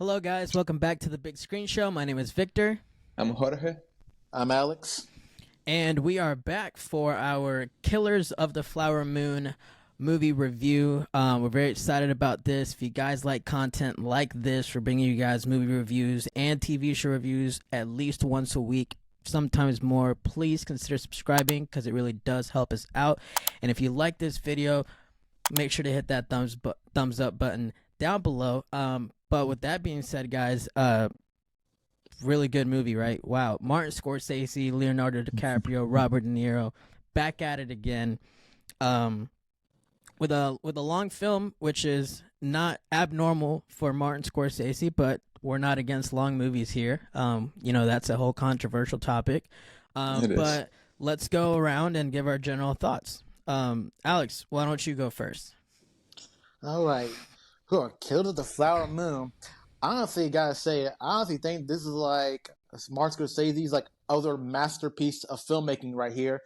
Hello, guys. Welcome back to the Big Screen Show. My name is Victor, I'm Jorge. I'm Alex. and we are back for our Killers of the Flower Moon movie review. We're very excited about this. If you guys like content like this, we're bringing you guys movie reviews and TV show reviews at least once a week, sometimes more. Please consider subscribing because it really does help us out. And if you like this video, make sure to hit that thumbs up button down below. But with that being said, guys, really good movie, right? Wow, Martin Scorsese, Leonardo DiCaprio, Robert De Niro, back at it again, with a long film, which is not abnormal for Martin Scorsese, but we're not against long movies here. That's a whole controversial topic. It is. But let's go around and give our general thoughts. Alex, why don't you go first? All right. Who are Killed of the Flower Moon? Honestly, gotta say, I honestly think this is like Martin Scorsese's other masterpiece of filmmaking right here.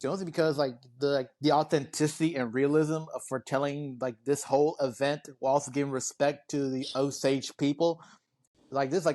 Only because the authenticity and realism of foretelling this whole event while also giving respect to the Osage people. This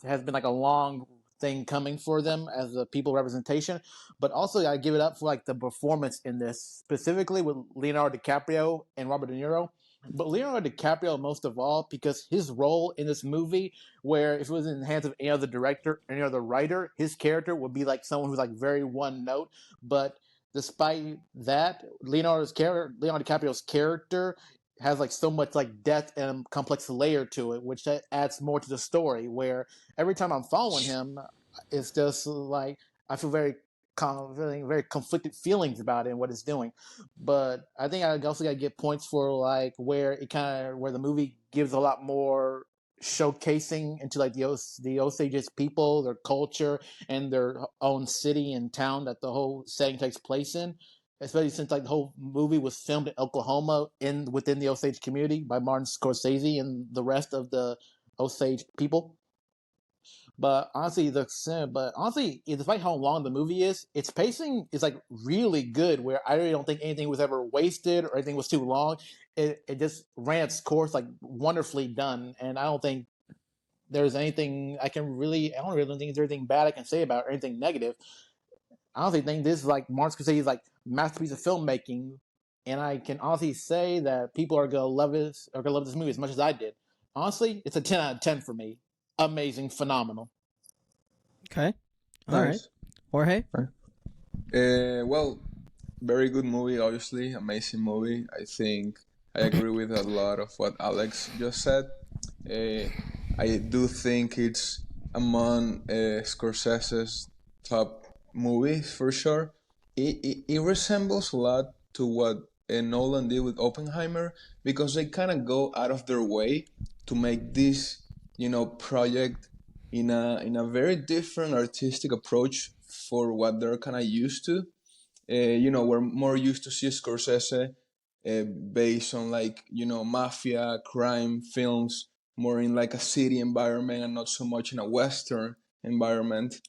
has been a long thing coming for them as a people representation, but also I give it up for the performance in this, specifically with Leonardo DiCaprio and Robert De Niro. But Leonardo DiCaprio most of all because his role in this movie, where if it was in the hands of any other director, any other writer, his character would be someone who's very one note. But despite that, Leonardo DiCaprio's character has so much depth and complex layer to it, which adds more to the story. Where every time I'm following him, it's just I feel feeling very conflicted feelings about it and what it's doing. But I think I also got to get points for where the movie gives a lot more showcasing into the Osage's people, their culture, and their own city and town that the whole setting takes place in, especially since the whole movie was filmed in Oklahoma within the Osage community by Martin Scorsese and the rest of the Osage people. But honestly, despite how long the movie is, its pacing is really good. Where I really don't think anything was ever wasted or anything was too long. It just ran its course wonderfully done, and I don't think there's anything I don't really think there's anything bad I can say about it or anything negative. I honestly think this is Martin Scorsese's masterpiece of filmmaking, and I can honestly say that people are gonna love this movie as much as I did. Honestly, it's a 10 out of 10 for me. Amazing, phenomenal. Okay, all right, Nice. Jorge. Right. Well, very good movie, obviously. Amazing movie. I think I agree with a lot of what Alex just said. Uh, I do think it's among Scorsese's top movies for sure. It resembles a lot to what Nolan did with Oppenheimer because they kind of go out of their way to make this, project in a very different artistic approach for what they're kind of used to. We're more used to see Scorsese based on mafia crime films, more in a city environment and not so much in a western environment.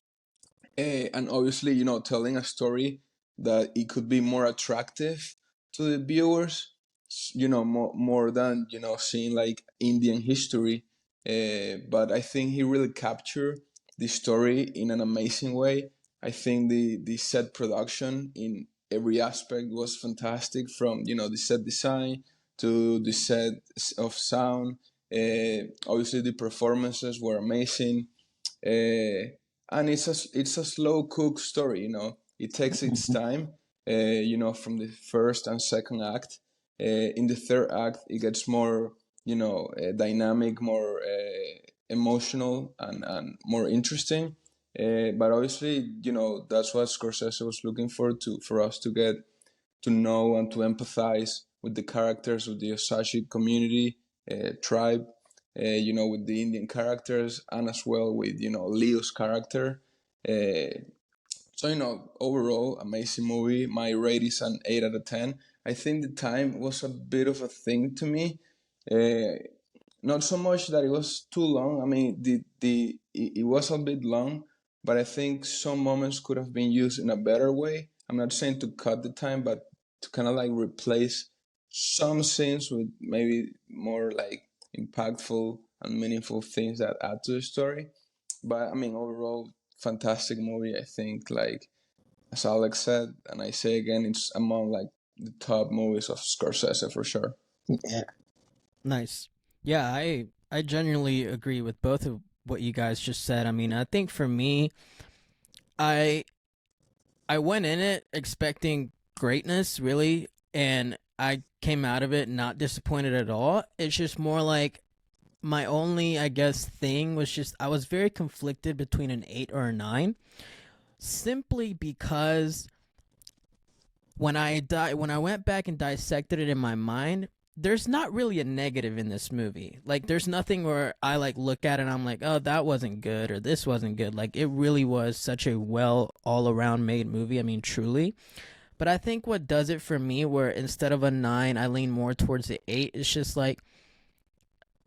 And obviously, telling a story that it could be more attractive to the viewers, more than seeing Indian history. But I think he really captured the story in an amazing way. I think the set production in every aspect was fantastic, from the set design to the set of sound. Obviously, the performances were amazing. And it's a slow cook story. It takes its time. From the first and second act. In the third act, it gets more dynamic, more emotional, and more interesting. But obviously, that's what Scorsese was looking for us to get to know and to empathize with the characters of the Osage community, tribe, with the Indian characters, and as well with, Leo's character. Uh, so, overall, amazing movie. My rate is an 8 out of 10. I think the time was a bit of a thing to me. Uh, Not so much that it was too long. I mean, it was a bit long, but I think some moments could have been used in a better way. I'm not saying to cut the time, but to kind of replace some scenes with maybe more impactful and meaningful things that add to the story. But I mean, overall, fantastic movie. I think, like as Alex said, and I say again, it's among like the top movies of Scorsese for sure. Yeah. Nice. Yeah, I genuinely agree with both of what you guys just said. I mean, I think for me, I I went in it expecting greatness, really, and I came out of it not disappointed at all. It's just more like my only, I guess, thing was just I was very conflicted between an 8 or a 9, simply because when I went back and dissected it in my mind, there's not really a negative in this movie. Like there's nothing where I like look at it and I'm like, "Oh, that wasn't good," or "This wasn't good." Like it really was such a well all-around made movie. I mean, truly. But I think what does it for me where instead of a 9, I lean more towards the 8, it's just like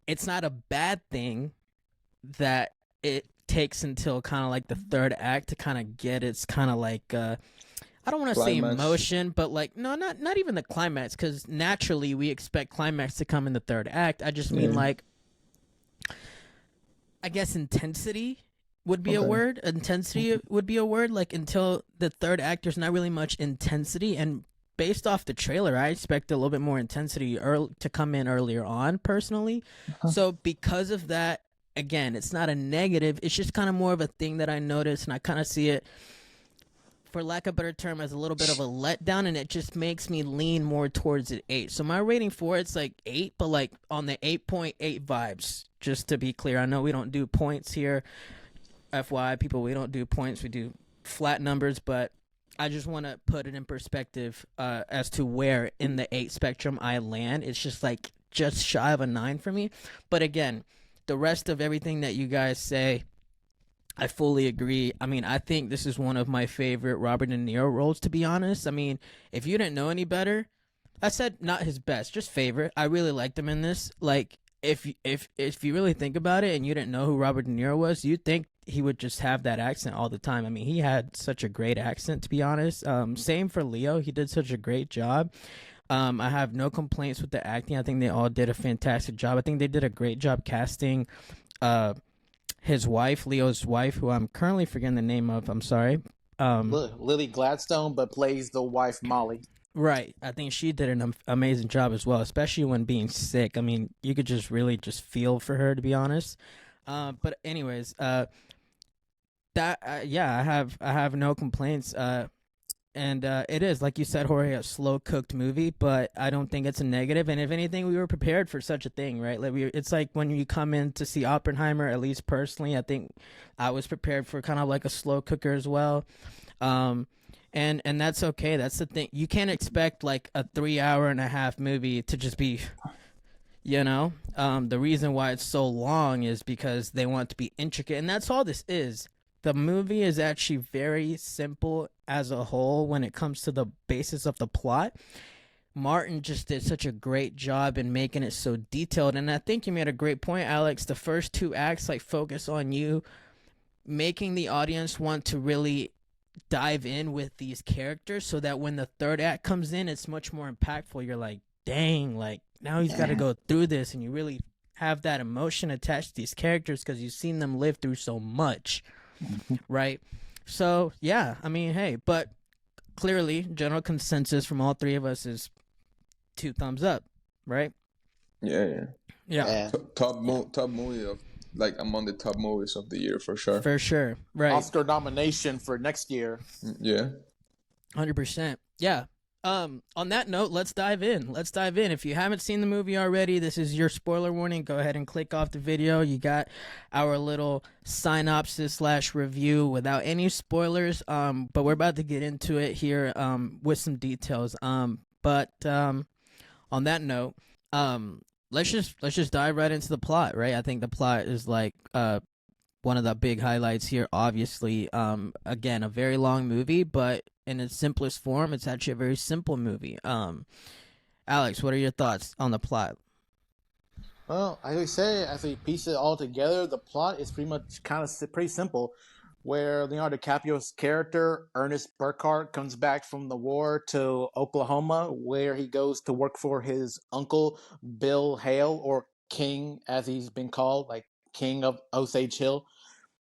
it's not a bad thing that it takes until kind of like the third act to kind of get its kind of like I don't want to say Climax. emotion, but like no, not even the climax, because naturally we expect climax to come in the third act. I just mean Yeah. like I guess intensity would be a Okay. word. Intensity would be a word. Like until the third act, there's not really much intensity, and based off the trailer, I expect a little bit more intensity to come in earlier on, personally. So because of that, again, it's not a negative. It's just kind of more of a thing that I notice, and I kind of see it, for lack of a better term, as a little bit of a letdown, and it just makes me lean more towards an 8. So my rating for it's like 8, but like on the 8.8 vibes. Just to be clear, I know we don't do points here. FYI, people, we don't do points. We do flat numbers, but I just want to put it in perspective as to where in the 8 spectrum I land. It's just like just shy of a 9 for me. But again, the rest of everything that you guys say, I fully agree. I mean, I think this is one of my favorite Robert De Niro roles, to be honest. I mean, if you didn't know any better, I said not his best, just favorite. I really liked him in this. Like, if you really think about it and you didn't know who Robert De Niro was, you'd think he would just have that accent all the time. I mean, he had such a great accent, to be honest. Same for Leo. He did such a great job. I have no complaints with the acting. I think they all did a fantastic job. I think they did a great job casting his wife, Leo's wife, who I'm currently forgetting the name of. I'm sorry. Lily Gladstone, but plays the wife Molly. Right. I think she did an amazing job as well, especially when being sick. I mean, you could just really just feel for her, to be honest. But anyways, yeah, I have no complaints. And it is, like you said, Jorge, a slow cooked movie, but I don't think it's a negative. And if anything, we were prepared for such a thing, right? Like it's like when you come in to see Oppenheimer. At least personally, I think I was prepared for kind of like a slow cooker as well. And that's okay. That's the thing. You can't expect like a 3 hour and a half movie to just be, the reason why it's so long is because they want it to be intricate, and that's all this is. The movie is actually very simple as a whole when it comes to the basis of the plot. Martin just did such a great job in making it so detailed, and I think you made a great point, Alex. The first 2 acts like focus on you, making the audience want to really dive in with these characters, so that when the third act comes in, it's much more impactful. You're like, dang, like now he's got to go through this, and you really have that emotion attached to these characters because you've seen them live through so much. Right. So yeah, I mean, hey, but clearly general consensus from all three of us is 2 thumbs up, right? Yeah. Yeah. Top movie of, like, among the top movies of the year for sure. For sure. Right. Oscar nomination for next year. Yeah. 100%. Yeah. On that note, let's dive in. If you haven't seen the movie already, this is your spoiler warning. Go ahead and click off the video. You got our little synopsis / review without any spoilers. But we're about to get into it here with some details. But on that note, let's just dive right into the plot, right? I think the plot is like one of the big highlights here. Obviously, again, a very long movie, but in its simplest form, it's actually a very simple movie. Alex, what are your thoughts on the plot? Well, as we say, as we piece it all together, the plot is pretty much pretty simple. Where Leonardo DiCaprio's character, Ernest Burkhart, comes back from the war to Oklahoma, where he goes to work for his uncle, Bill Hale, or king, as he's been called, like king of Osage Hill.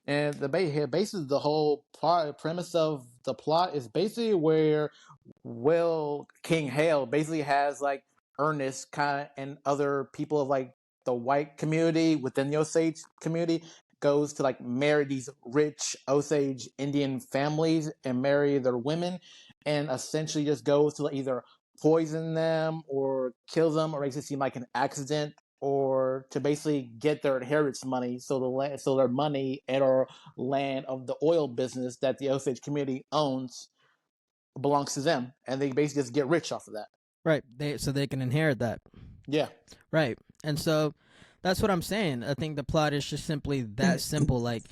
And basically the whole premise of the plot is basically where Will King Hale basically has like Ernest kind of and other people of like the white community within the Osage community goes to like marry these rich Osage Indian families and marry their women, and essentially just goes to either poison them or kill them or makes it seem like an accident, or to basically get their inheritance money, so their money and or land of the oil business that the Osage community owns belongs to them, and they basically just get rich off of that. Right. So they can inherit that. Yeah. Right. And so that's what I'm saying. I think the plot is just simply that simple. Like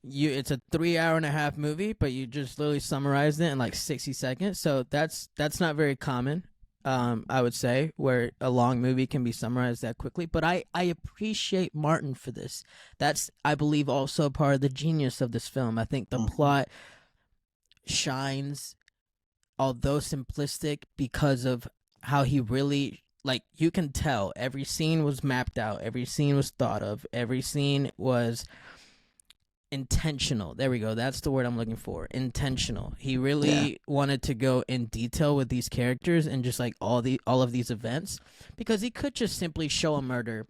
it's a 3.5 hour movie, but you just literally summarized it in like 60 seconds. So that's not very common. I would say, where a long movie can be summarized that quickly. But I appreciate Martin for this. That's, I believe, also part of the genius of this film. I think the plot shines, although simplistic, because of how he really, like, you can tell every scene was mapped out, every scene was thought of, every scene was intentional. There we go. That's the word I'm looking for. Intentional. He really wanted to go in detail with these characters and just like all of these events, because he could just simply show a murder,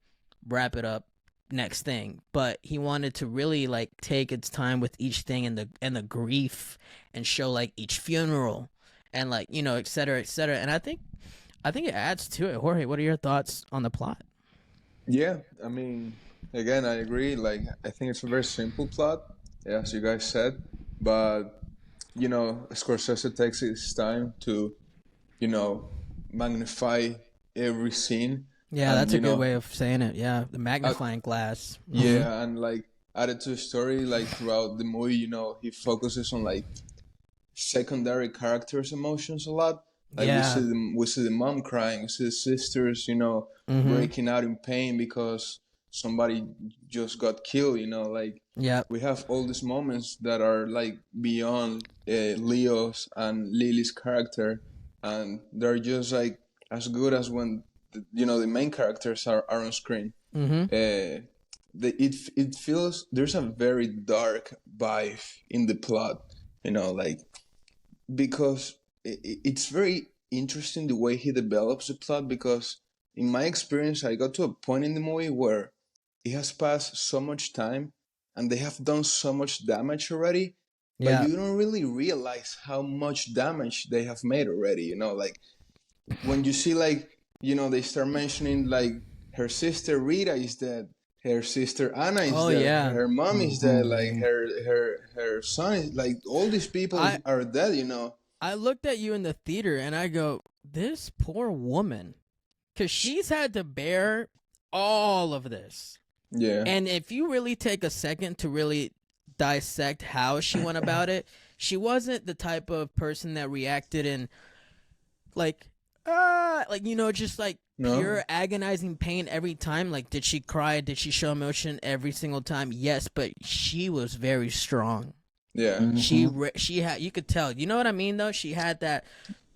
wrap it up, next thing. But he wanted to really like take its time with each thing and the grief, and show like each funeral and like, you know, et cetera, et cetera. And I think it adds to it. Jorge, what are your thoughts on the plot? Yeah, I mean, again, I agree. Like, I think it's a very simple plot, as you guys said. But, you know, Scorsese takes his time to, you know, magnify every scene. Yeah, and, that's a good way of saying it. Yeah, the magnifying glass. Yeah, and like added to the story, like throughout the movie, you know, he focuses on like secondary characters' emotions a lot. Like we see the mom crying, we see the sisters, you know, breaking out in pain because somebody just got killed, you know, like we have all these moments that are like beyond Leo's and Lily's character, and they're just like as good as when you know the main characters are on screen. It feels there's a very dark vibe in the plot, you know, like because it's very interesting the way he develops the plot, because in my experience I got to a point in the movie where it has passed so much time and they have done so much damage already, but you don't really realize how much damage they have made already, you know, like when you see like, you know, they start mentioning like her sister Rita is dead, her sister Anna is dead, her mom is dead, like her son is, like all these people are dead, you know. I looked at you in the theater and I go, this poor woman, because she's had to bear all of this. Yeah. And if you really take a second to really dissect how she went about it, she wasn't the type of person that reacted in like you know, just like pure agonizing pain every time. Like, did she cry? Did she show emotion every single time? Yes, but she was very strong. Yeah. She had, you could tell, you know what I mean though? She knew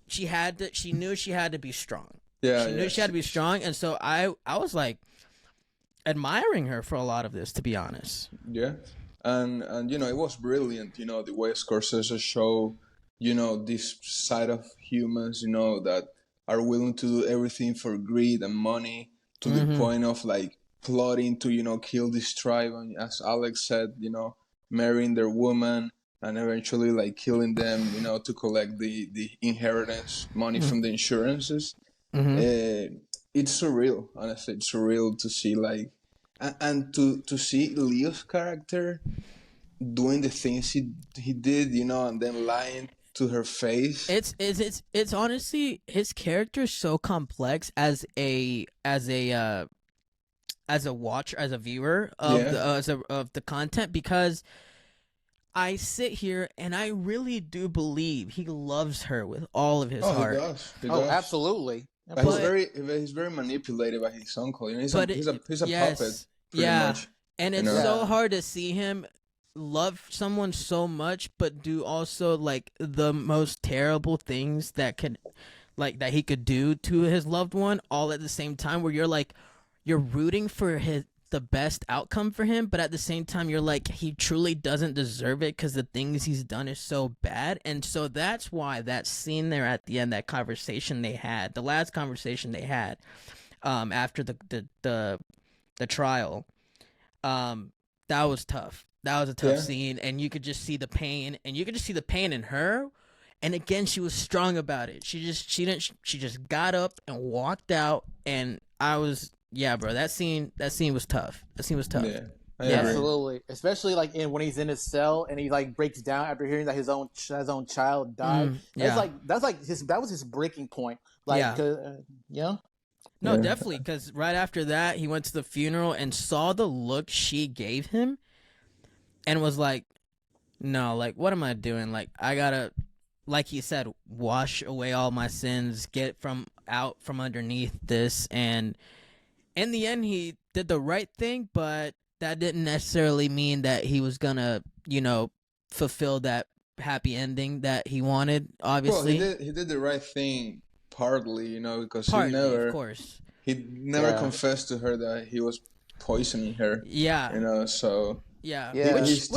she had to be strong. Yeah. She knew she had to be strong. And so I was like admiring her for a lot of this, to be honest. Yeah. And you know, it was brilliant, you know, the way Scorsese show, you know, this side of humans, you know, that are willing to do everything for greed and money, to the point of like plotting to, you know, kill this tribe, and as Alex said, you know, marrying their woman and eventually like killing them, you know, to collect the inheritance money from the insurances. It's surreal, honestly. It's surreal to see like and to see Leo's character doing the things he did, you know, and then lying to her face. It's honestly, his character is so complex as a watcher, as a viewer of the content, because I sit here and I really do believe he loves her with all of his heart. He does. Absolutely. But he's very manipulated by his uncle. You know, he's a puppet. Much, and it's so hard to see him love someone so much, but do also like the most terrible things that he could do to his loved one, all at the same time. Where you're you're rooting for the best outcome for him, but at the same time you're like, he truly doesn't deserve it because the things he's done is so bad. And so that's why that scene there at the end, that conversation they had, the last conversation they had, after the trial, that was tough. That was a tough scene, and you could just see the pain, and you could just see the pain in her. And again, she was strong about it. She just got up and walked out, and I was, yeah, bro. That scene was tough. That scene was tough. Yeah, absolutely. Especially like when he's in his cell and he like breaks down after hearing that his own child died. Yeah. That was his breaking point. Like, No, definitely, because right after that, he went to the funeral and saw the look she gave him, and was like, "No, like, what am I doing? Like, I gotta." Like he said, wash away all my sins, get out from underneath this. And in the end, he did the right thing, but that didn't necessarily mean that he was gonna, fulfill that happy ending that he wanted. Obviously, well, he did the right thing partly, because of course, he never confessed to her that he was poisoning her. Yeah, So yeah. Which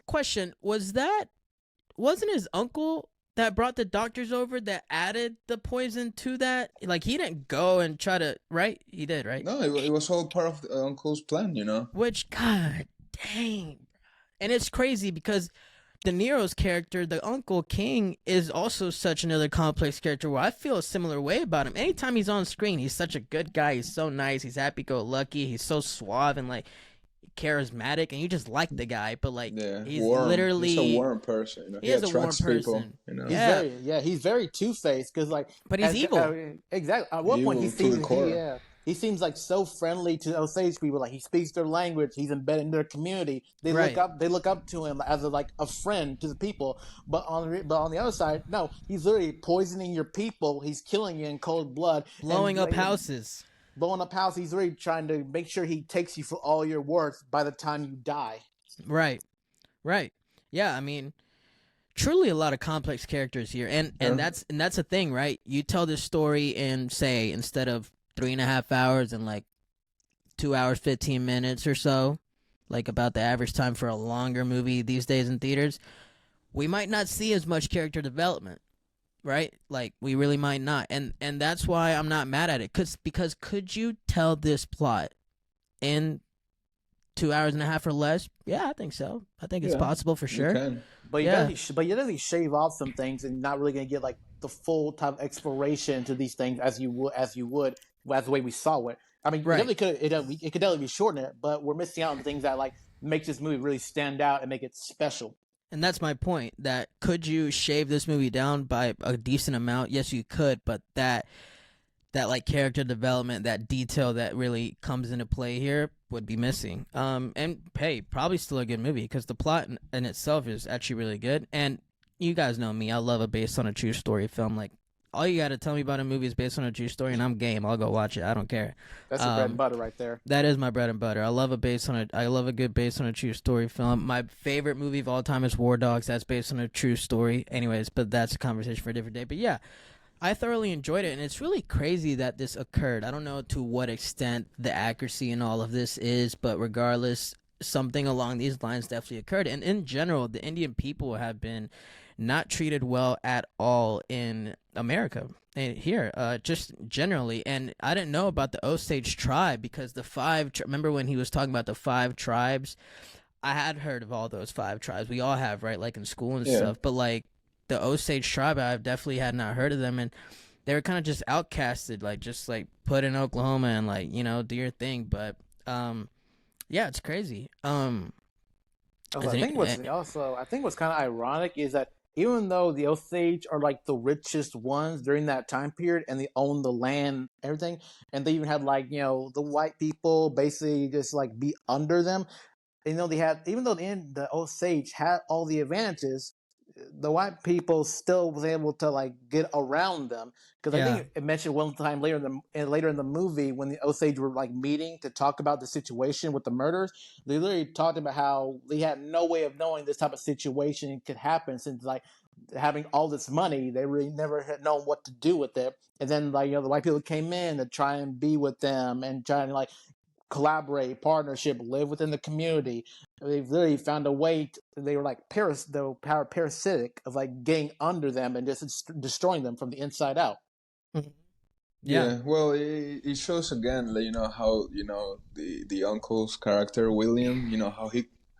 question wasn't his uncle that brought the doctors over that added the poison to that? Like, he didn't go and try to, right? He did, right? No, it was all part of the uncle's plan, Which, god dang. And it's crazy because De Niro's character, the Uncle King, is also such another complex character where I feel a similar way about him. Anytime he's on screen, he's such a good guy. He's so nice. He's happy-go-lucky. He's so suave and, like, charismatic, and you just like the guy, but like he's warm. Literally he's a warm person. He is a warm person. People, he's very two-faced because like, but he's evil. Exactly. At one point, he seems like so friendly to Osage people. Like, he speaks their language. He's embedded in their community. They look up to him as a friend to the people. But on the other side, no, he's literally poisoning your people. He's killing you in cold blood, blowing up houses. He's really trying to make sure he takes you for all your worth by the time you die. Right. Yeah, I mean, truly a lot of complex characters here, and that's the thing, right? You tell this story in, say, instead of 3.5 hours, and like 2 hours 15 minutes or so, like about the average time for a longer movie these days in theaters, we might not see as much character development. Right? Like, we really might not. And that's why I'm not mad at it. Because could you tell this plot in 2.5 hours or less? Yeah, I think so. I think it's possible for sure. But you definitely shave off some things, and not really going to get like the full type of exploration into these things as the way we saw it. I mean, it could definitely be shorten it, but we're missing out on things that like make this movie really stand out and make it special. And that's my point, that could you shave this movie down by a decent amount? Yes, you could, but that like character development, that detail that really comes into play here would be missing. And hey, probably still a good movie because the plot in itself is actually really good. And you guys know me, I love a based on a true story film. Like, all you got to tell me about a movie is based on a true story, and I'm game. I'll go watch it. I don't care. That's your bread and butter right there. That is my bread and butter. I love a good based on a true story film. My favorite movie of all time is War Dogs. That's based on a true story. Anyways, but that's a conversation for a different day. But yeah, I thoroughly enjoyed it, and it's really crazy that this occurred. I don't know to what extent the accuracy in all of this is, but regardless, something along these lines definitely occurred. And in general, the Indian people have been not treated well at all in America and here, just generally. And I didn't know about the Osage tribe because remember when he was talking about the 5 tribes? I had heard of all those 5 tribes. We all have, right? Like in school and stuff. But like the Osage tribe, I've definitely had not heard of them, and they were kind of just outcasted, like just like put in Oklahoma and like, do your thing. But yeah, it's crazy. I think what's kind of ironic is that even though the Osage are like the richest ones during that time period, and they own the land, everything, and they even had like the white people basically just like be under them. They had, even though the Osage had all the advantages, the white people still was able to like get around them, because I think it mentioned one time later in the movie when the Osage were like meeting to talk about the situation with the murders. They literally talked about how they had no way of knowing this type of situation could happen, since like having all this money, they really never had known what to do with it. And then like the white people came in to try and be with them and try and like collaborate, partnership, live within the community. They've literally found a way. They were like parasitic of like getting under them and just destroying them from the inside out. Mhm. Yeah. Yeah, well, it shows again, like, how the uncle's character William,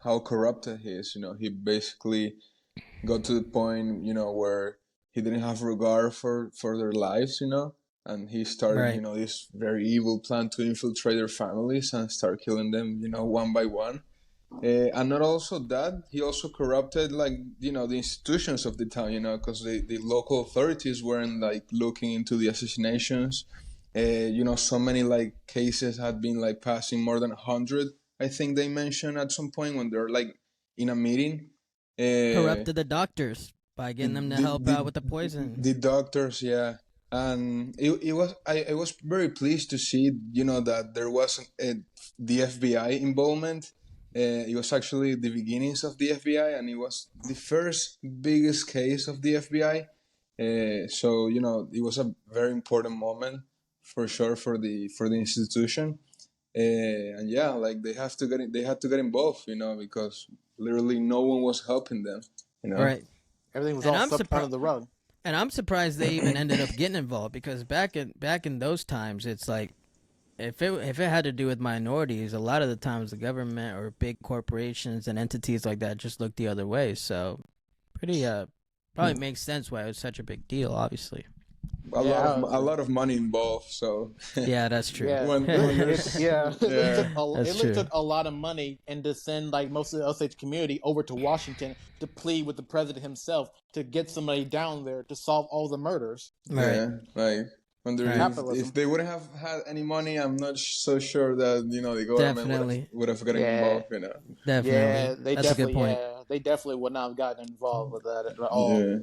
how corrupted he is. He basically got to the point, where he didn't have regard for their lives, and he started, Right. this very evil plan to infiltrate their families and start killing them, one by one. And not also that, he also corrupted, like, the institutions of the town, because the local authorities weren't like looking into the assassinations. So many like cases had been like passing, more than 100, I think they mentioned at some point when they're like in a meeting. Corrupted the doctors by the, getting them to the, help out with the poison. the doctors, yeah. And I was very pleased to see, that there wasn't the FBI involvement. It was actually the beginnings of the FBI, and it was the first biggest case of the FBI. So it was a very important moment for sure for the institution. And yeah, like they had to get involved, because literally no one was helping them. Right. Everything was And all I'm swept under surprised. the rug. And I'm surprised they even ended up getting involved because back in those times, it's like if it had to do with minorities, a lot of the times the government or big corporations and entities like that just look the other way. So pretty probably makes sense why it was such a big deal. Obviously. A lot of money involved. So Yeah, that's true. Yeah, when there's yeah. yeah. That's It true. took a lot of money and to send like most of the Osage community over to Washington to plead with the president himself to get somebody down there to solve all the murders. Right. Yeah, like when there Right. Capitalism. if they wouldn't have had any money, I'm not so sure that the government Definitely. would have gotten Yeah. involved. Definitely. Yeah, they That's a definitely good point. they definitely would not have gotten involved with that at all. Yeah,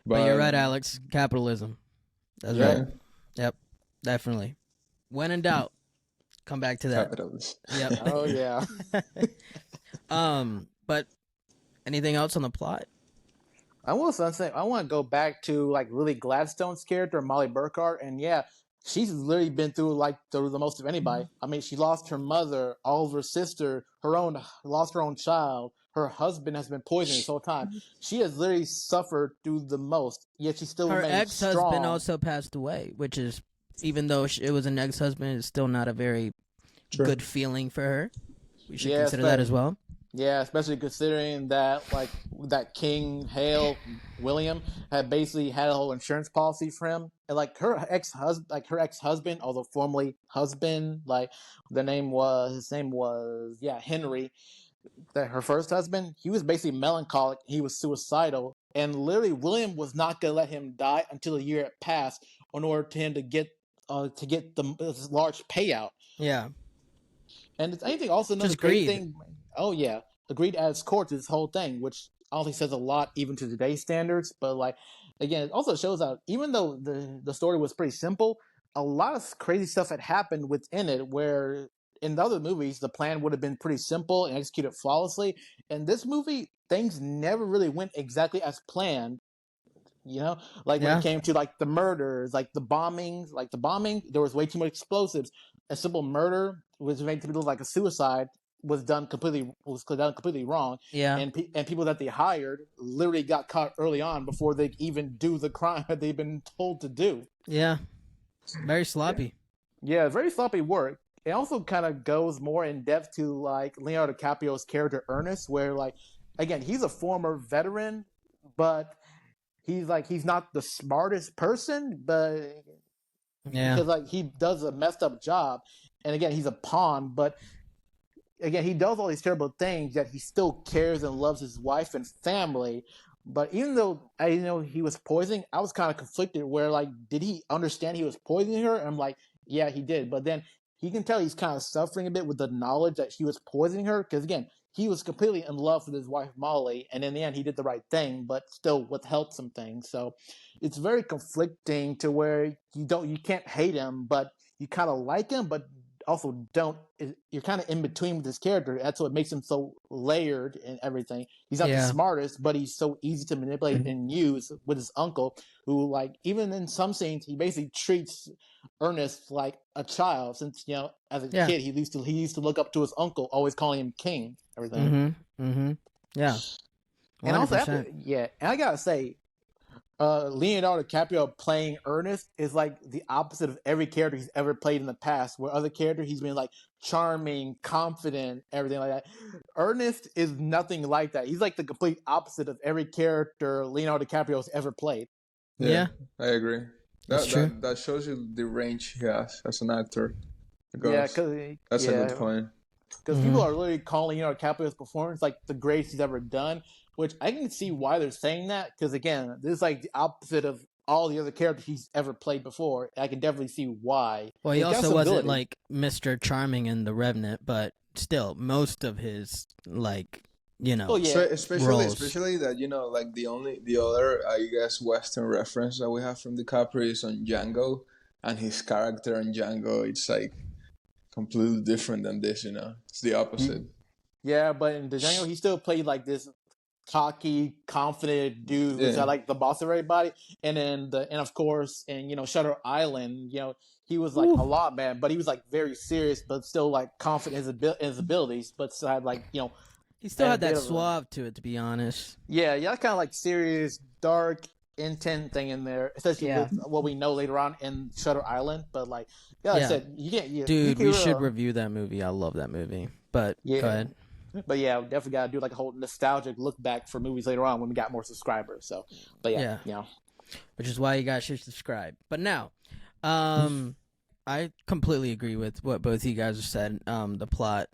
But you're right, Alex. Capitalism. That's yeah, right. Yep. Definitely. When in doubt, come back to that. capitalism. Yep. Oh yeah. But anything else on the plot? I will say I want to go back to like Lily Gladstone's character, Molly Burkhart, and yeah, she's literally been through like the most of anybody. I mean, she lost her mother, all of her sister, lost her own child. Her husband has been poisoned this whole time. She has literally suffered through the most, yet she still Her remains ex-husband strong. also passed away, which is, even though it was an ex-husband, it's still not a very Sure. good feeling for her. We should Yeah, consider that as well. Yeah, especially considering that like that King Hale William had basically had a whole insurance policy for him, and like her ex-husband, although formerly husband, like his name was Henry, that her first husband, he was basically melancholic, he was suicidal, and literally William was not gonna let him die until a year had passed in order to him to get this large payout. Yeah. And I think also another Just great greed. thing. Oh yeah, agreed adds core to this whole thing, which I don't think says a lot even to today's standards. But like again, it also shows that even though the story was pretty simple, a lot of crazy stuff had happened within it. Where in the other movies, the plan would have been pretty simple and executed flawlessly. In this movie, things never really went exactly as planned. Like when Yeah. it came to like the murders, like the bombing, there was way too much explosives. A simple murder was made to look like a suicide was done completely wrong. Yeah. And people that they hired literally got caught early on before they even do the crime that they've been told to do. Yeah. Very sloppy. Yeah, very sloppy work. It also kind of goes more in depth to like Leonardo DiCaprio's character Ernest, where like again he's a former veteran, but he's not the smartest person, but Yeah. because like he does a messed up job, and again he's a pawn, but again he does all these terrible things, yet he still cares and loves his wife and family. But even though I know he was poisoning, I was kind of conflicted. Where like, did he understand he was poisoning her? And I'm like, yeah, he did. But then he can tell he's kind of suffering a bit with the knowledge that he was poisoning her, because again, he was completely in love with his wife Molly, and in the end, he did the right thing, but still withheld some things. So it's very conflicting to where you can't hate him, but you kind of like him, but also don't. You're kind of in between with this character. That's what makes him so layered and everything. He's not the Yeah. smartest, but he's so easy to manipulate and use with his uncle, who, like, even in some scenes, he basically treats Ernest like a child. Since, as a Yeah. kid, he used to look up to his uncle, always calling him king. Everything. Yeah. And also, 100%. and I gotta say, Leonardo DiCaprio playing Ernest is like the opposite of every character he's ever played in the past. Where other characters he's been like charming, confident, everything like that. Ernest is nothing like that. He's like the complete opposite of every character Leonardo DiCaprio's ever played. Yeah. I agree. That's true. That shows you the range he has as an actor. Yeah, Because that's a good point. Because people are literally calling DiCaprio's performance like the greatest he's ever done, which I can see why they're saying that. Because again, this is like the opposite of all the other characters he's ever played before. I can definitely see why. Well, he He's got also some wasn't ability. like Mr. Charming in The Revenant, but still, most of his Oh yeah, So roles. especially that like the other I guess Western reference that we have from DiCaprio is on Django, and his character in Django, it's like completely different than this. It's the opposite. yeah, but in Django, he still played like this cocky, confident dude who's Yeah. like the boss of everybody. And then and of course, in Shutter Island, he was like a lot man, but he was like very serious, but still like confident in his abilities, but still had like He still and had a bit that of suave to it, to be honest. yeah, kind of like serious, dark, intent thing in there, especially Yeah. with what we know later on in Shutter Island. But like, I Yeah. said, you can't, Dude, we should review that movie. I love that movie. But Yeah. go ahead. But yeah, we definitely got to do like a whole nostalgic look back for movies later on when we got more subscribers. So, but yeah. Which is why you guys should subscribe. But now, I completely agree with what both of you guys have said. The plot,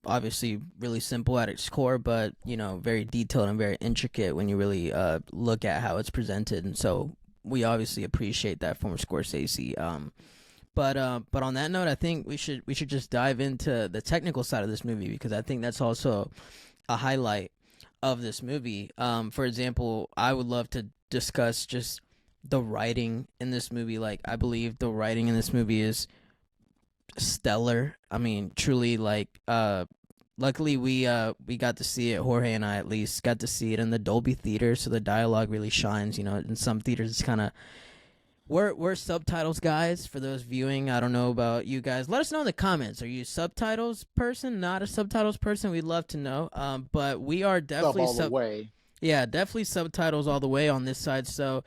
obviously really simple at its core, but very detailed and very intricate when you really look at how it's presented. And so we obviously appreciate that from Scorsese. But on that note, I think we should just dive into the technical side of this movie, because I think that's also a highlight of this movie. For example, I would love to discuss just the writing in this movie. Like, I believe the writing in this movie is stellar. I mean, truly, like, luckily we got to see it. Jorge and I, at least, got to see it in the Dolby theater, so the dialogue really shines. In some theaters it's kind of, we're subtitles guys. For those viewing, I don't know about you guys. Let us know in the comments. Are you a subtitles person? Not a subtitles person? We'd love to know. But we are definitely all the way. Yeah, definitely subtitles all the way on this side. So,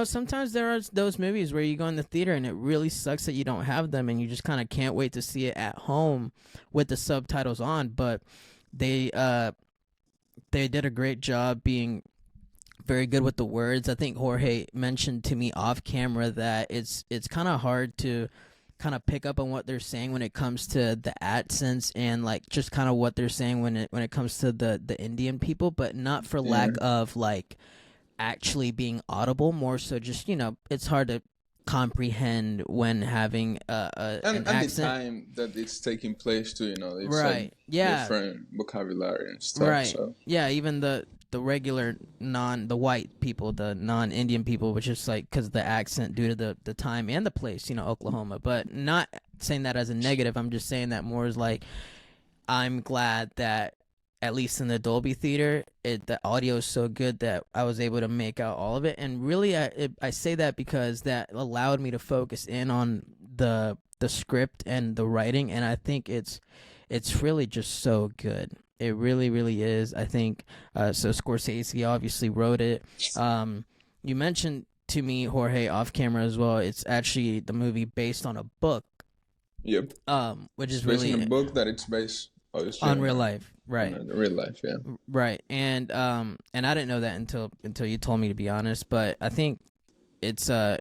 sometimes there are those movies where you go in the theater and it really sucks that you don't have them, and you just kind of can't wait to see it at home with the subtitles on. But they did a great job being very good with the words. I think Jorge mentioned to me off camera that it's kind of hard to kind of pick up on what they're saying when it comes to the accents, and like just kind of what they're saying when it comes to the Indian people, but not for lack of like actually being audible, more so just it's hard to comprehend when having an accent. The time that it's taking place too, it's right, like yeah, different vocabulary and stuff. Right. So. Yeah, even the regular the white people, the non-Indian people, which is like because the accent due to the time and the place, Oklahoma. But not saying that as a negative. I'm just saying that more as like, I'm glad that at least in the Dolby theater, the audio is so good that I was able to make out all of it. And really, I say that because that allowed me to focus in on the script and the writing, and I think it's really just so good. It really, really is. I think so. Scorsese obviously wrote it. You mentioned to me, Jorge, off camera as well. It's actually the movie based on a book. Yep. Which is based really on a book that it's based obviously on real life, right? On real life, yeah. Right, and I didn't know that until you told me, to be honest. But I think it's a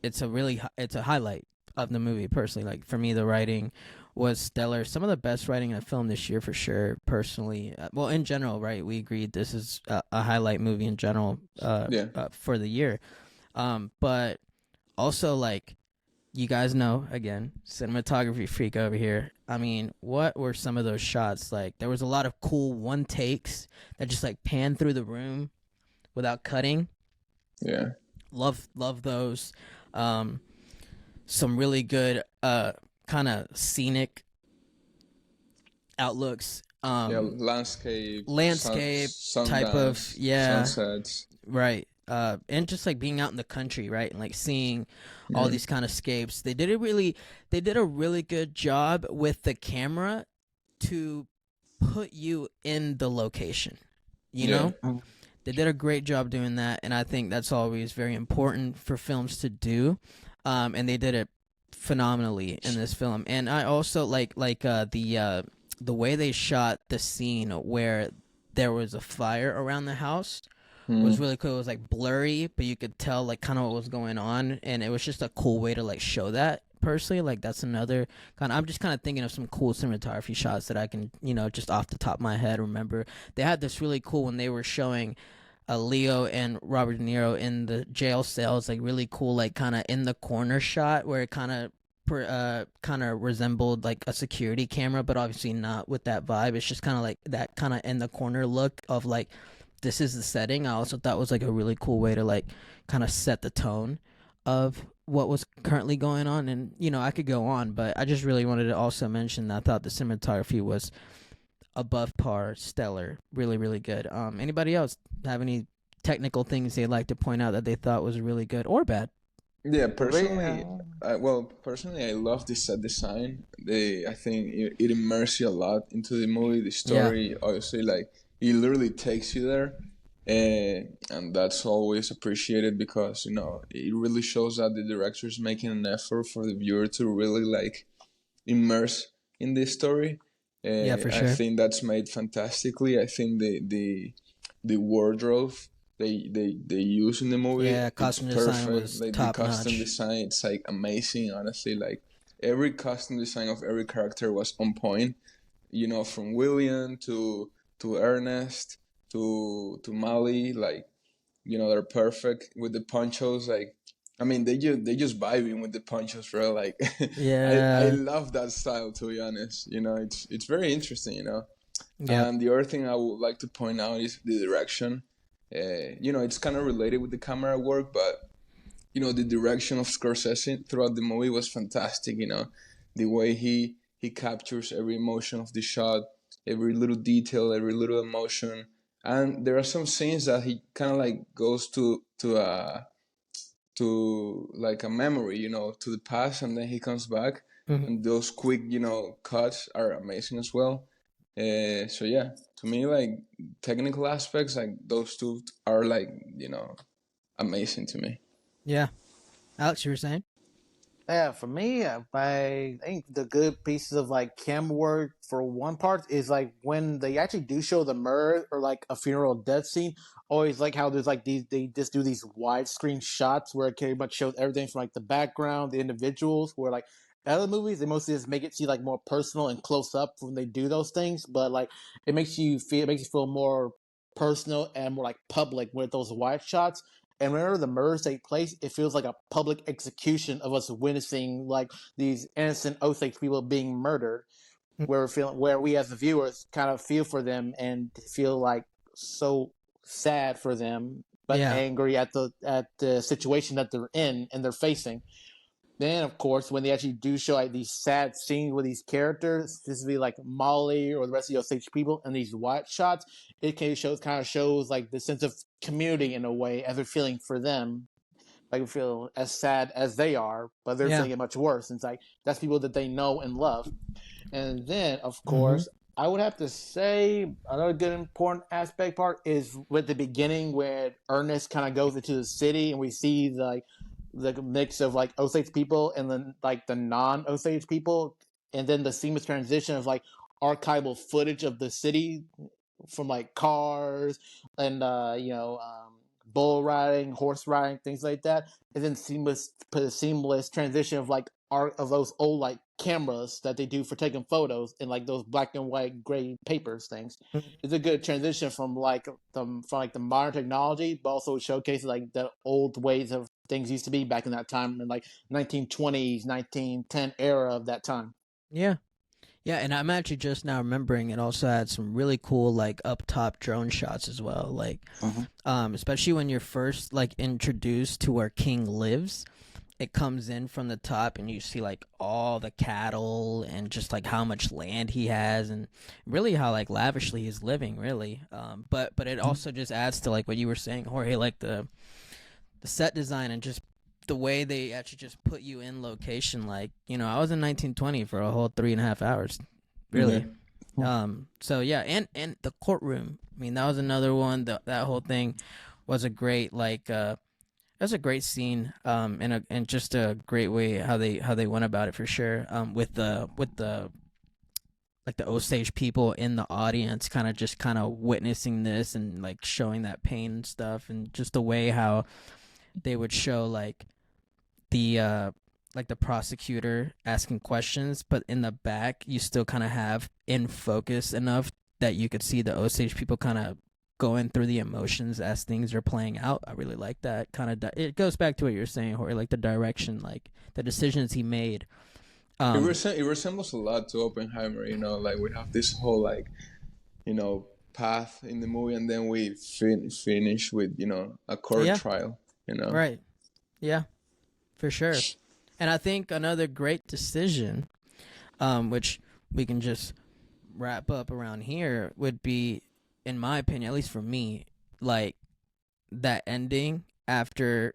highlight of the movie personally. Like, for me, the writing was stellar. Some of the best writing in a film this year, for sure. Personally, well, in general, right? We agreed this is a highlight movie in general. For the year, but also, like, you guys know, again, cinematography freak over here. I mean, what were some of those shots? Like, there was a lot of cool one takes that just like pan through the room without cutting. Yeah, love those. some really good kind of scenic outlooks, Yeah, landscape, landscape type of, sundance, yeah, sunsets. right. And just like being out in the country, right, and like seeing all Hmm. these kind of scapes. They did a really good job with the camera to put you in the location. You Yeah, know, they did a great job doing that, and I think that's always very important for films to do. And they did it phenomenally in this film. And I also the way they shot the scene where there was a fire around the house was mm. really cool. It was like blurry, but you could tell like kind of what was going on, and it was just a cool way to like show that. Personally, like that's another kind. I'm just kind of thinking of some cool cinematography shots that I can, just off the top of my head remember. They had this really cool when they were showing Leo and Robert De Niro in the jail cells, like really cool, like kind of in the corner shot where it kind of resembled like a security camera, but obviously not with that vibe. It's just kind of like that kind of in the corner look of like this is the setting. I also thought was like a really cool way to like kind of set the tone of what was currently going on. And I could go on, but I just really wanted to also mention that I thought the cinematography was above par, stellar, really, really good. Anybody else have any technical things they'd like to point out that they thought was really good or bad? Yeah, Yeah. personally, I love the set design. I think it immerses you a lot into the movie, the Yeah. story. Obviously, like it literally takes you there, and that's always appreciated because it really shows that the director is making an effort for the viewer to really like immerse in this story. Yeah, for I sure. think that's made fantastically. I think the wardrobe they use in the movie, Yeah, it's costume design perfect. was Like the top costume notch. design, it's like amazing. Honestly, like every costume design of every character was on point. From William to Ernest to Molly, like they're perfect with the ponchos. Like, I mean, they just vibing with the ponchos, bro. Like, I Yeah. love that style. To be honest, it's very interesting. Yep. And the other thing I would like to point out is the direction. It's kind of related with the camera work, but the direction of Scorsese throughout the movie was fantastic. The way he captures every emotion of the shot, every little detail, every little emotion. And there are some scenes that he kind of like goes to like a memory, to the past, and then he comes back, Mhm. and those quick, cuts are amazing as well. So yeah, to me, like technical aspects, like those two are like amazing to me. Yeah. Alex, you were saying? Yeah, for me, I think the good pieces of like camera work for one part is like when they actually do show the murder or like a funeral death scene. Always like how there's like these they just do these widescreen shots where it pretty much shows everything from like the background, the individuals. Where like other movies they mostly just make it see like more personal and close up when they do those things, but like it makes you feel more personal and more like public with those wide shots. And whenever the murders take place, it feels like a public execution of us witnessing like these innocent Osage people being murdered. Where we as the viewers kind of feel for them and feel like so sad for them, but Yeah. angry at the situation that they're in and they're facing. Then, of course, when they actually do show like these sad scenes with these characters, specifically like Molly or the rest of the Osage people, and these wide shots, it kind of shows like the sense of community in a way as they're feeling for them. Like feel as sad as they are, but they're Yeah. feeling it much worse. It's like that's people that they know and love. And then, of Mhm. course, I would have to say another good important aspect part is with the beginning where Ernest kind of goes into the city and we see the mix of like Osage people and then like the non Osage people, and then the seamless transition of like archival footage of the city from like cars and bull riding, horse riding, things like that, and then put a seamless transition of like art of those old like cameras that they do for taking photos and like those black and white gray papers things. It's a good transition from the modern technology, but also showcases like the old ways of things used to be back in that time in like 1920s, 1910 era of that time. Yeah. Yeah, and I'm actually just now remembering it also had some really cool like up top drone shots as well. Like Mm-hmm. especially when you're first like introduced to where King lives. it comes in from the top and you see like all the cattle and just like how much land he has and really how like lavishly he's living really. But it also just adds to like what you were saying, Jorge, like the set design and just the way they actually just put you in location. Like, you know, I was in 1920 for a whole 3.5 hours, really. So yeah, and the courtroom. I mean, that was another one. That whole thing was a great like that's a great scene, and just a great way how they went about it for sure. With the like the Osage people in the audience, kind of witnessing this and like showing that pain and stuff, and just the way how they would show like the prosecutor asking questions, but in the back you still kind of have in focus enough that you could see the Osage people kind of going through the emotions as things are playing out. I really like that kind of. It goes back to what you're saying, Jorge, like the direction, like the decisions he made. It resembles a lot to Oppenheimer. You know, like we have this whole like, you know, path in the movie, and then we finish with, you know, a court Yeah, trial. You know, right. Yeah, for sure. And I think another great decision, which we can just wrap up around here, would be, in my opinion, at least for me, like that ending after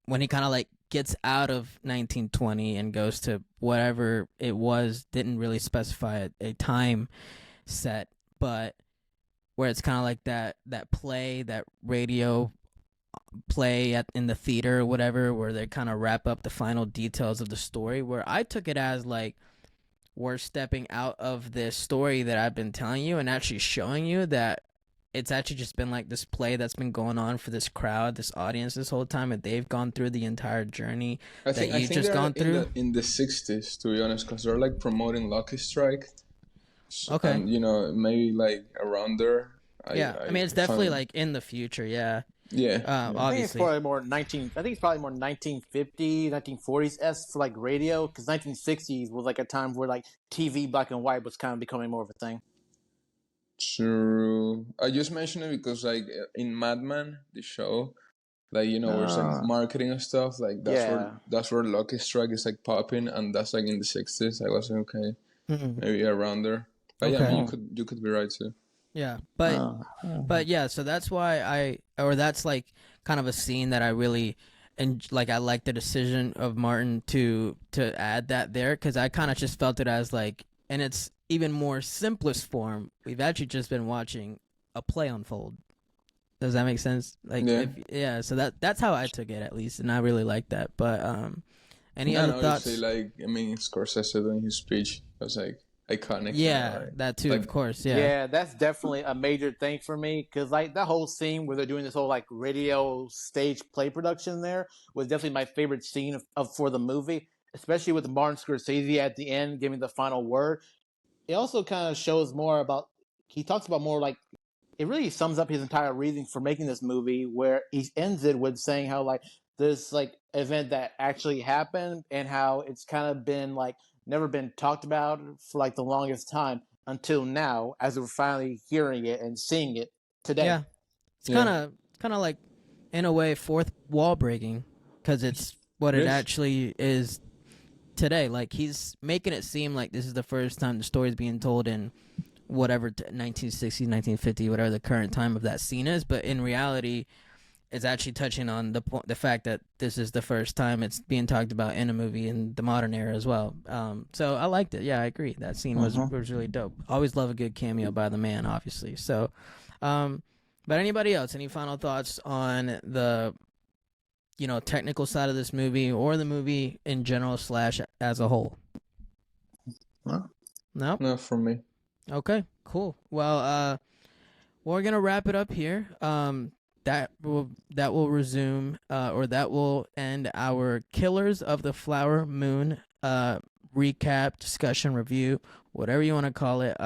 when he kind of like gets out of 1920 and goes to whatever it was, didn't really specify a time set, but where it's kind of like that play, that radio play in the theater or whatever, where they kind of wrap up the final details of the story, where I took it as like we're stepping out of this story that I've been telling you and actually showing you that it's actually just been like this play that's been going on for this crowd, this audience this whole time, and they've gone through the entire journey that you've just gone through. In the 60s, to be honest, because they're like promoting Lucky Strike. Okay. And, you know, maybe like around there. I mean, it's definitely like in the future. Yeah. Yeah. I think it's Obviously. probably more 1950, 1940s s for like radio, because 1960s was like a time where like TV black and white was kind of becoming more of a thing. True. I just mentioned it because like in Mad Men, the show, like, you know, where it's like marketing and stuff, like that's where Lucky Strike is like popping, and that's like in the 60s. I was like, okay, maybe around there. But yeah, I mean, you could be right too. Yeah, but yeah, so that's why that's like kind of a scene that I really, and like I like the decision of Martin to add that there, because I kind of just felt it as like, and it's even more simplest form. We've actually just been watching a play unfold. Does that make sense? Like, so that's how I took it, at least, and I really like that. But any other thoughts? Like, I mean, Scorsese doing his speech was like iconic. Yeah, right? that too, like, of course. Yeah, that's definitely a major thing for me, because like that whole scene where they're doing this whole like radio stage play production there was definitely my favorite scene of for the movie, especially with Martin Scorsese at the end giving the final word. It also kind of shows more about, he talks about more like, it really sums up his entire reasoning for making this movie, where he ends it with saying how like this like event that actually happened and how it's kind of been like never been talked about for like the longest time until now, as we're finally hearing it and seeing it today. Yeah, it's kind of like, in a way, fourth wall breaking, because it's what it actually is today. Like, he's making it seem like this is the first time the story's being told in whatever 1960, 1950, whatever the current time of that scene is, but in reality it's actually touching on the fact that this is the first time it's being talked about in a movie in the modern era as well. So I liked it. Yeah, I agree. That scene was really dope. Always love a good cameo by the man, obviously. So, but anybody else? Any final thoughts on the, you know, technical side of this movie or the movie in general / as a whole? No, No, from me. Okay, cool. Well, we're gonna wrap it up here. That will resume, or that will end our Killers of the Flower Moon recap, discussion, review, whatever you want to call it.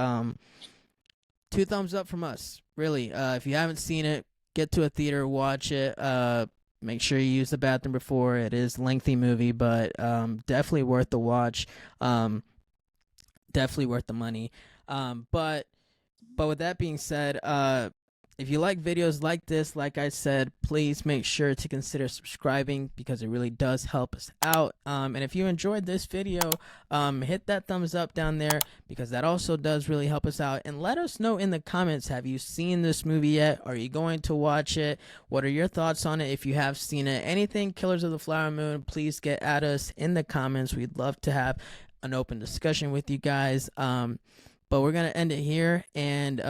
2 thumbs up from us, really. If you haven't seen it, get to a theater, watch it. Make sure you use the bathroom before. It is a lengthy movie, but definitely worth the watch. Definitely worth the money. But with that being said, If you like videos like this, like I said, please make sure to consider subscribing because it really does help us out. And if you enjoyed this video, hit that thumbs up down there because that also does really help us out. And let us know in the comments, have you seen this movie yet? Are you going to watch it? What are your thoughts on it if you have seen it? Anything Killers of the Flower Moon, please get at us in the comments. We'd love to have an open discussion with you guys. But we're going to end it here, and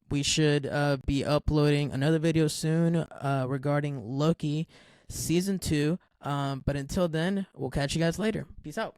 we should be uploading another video soon regarding Loki Season 2. But until then, we'll catch you guys later. Peace out.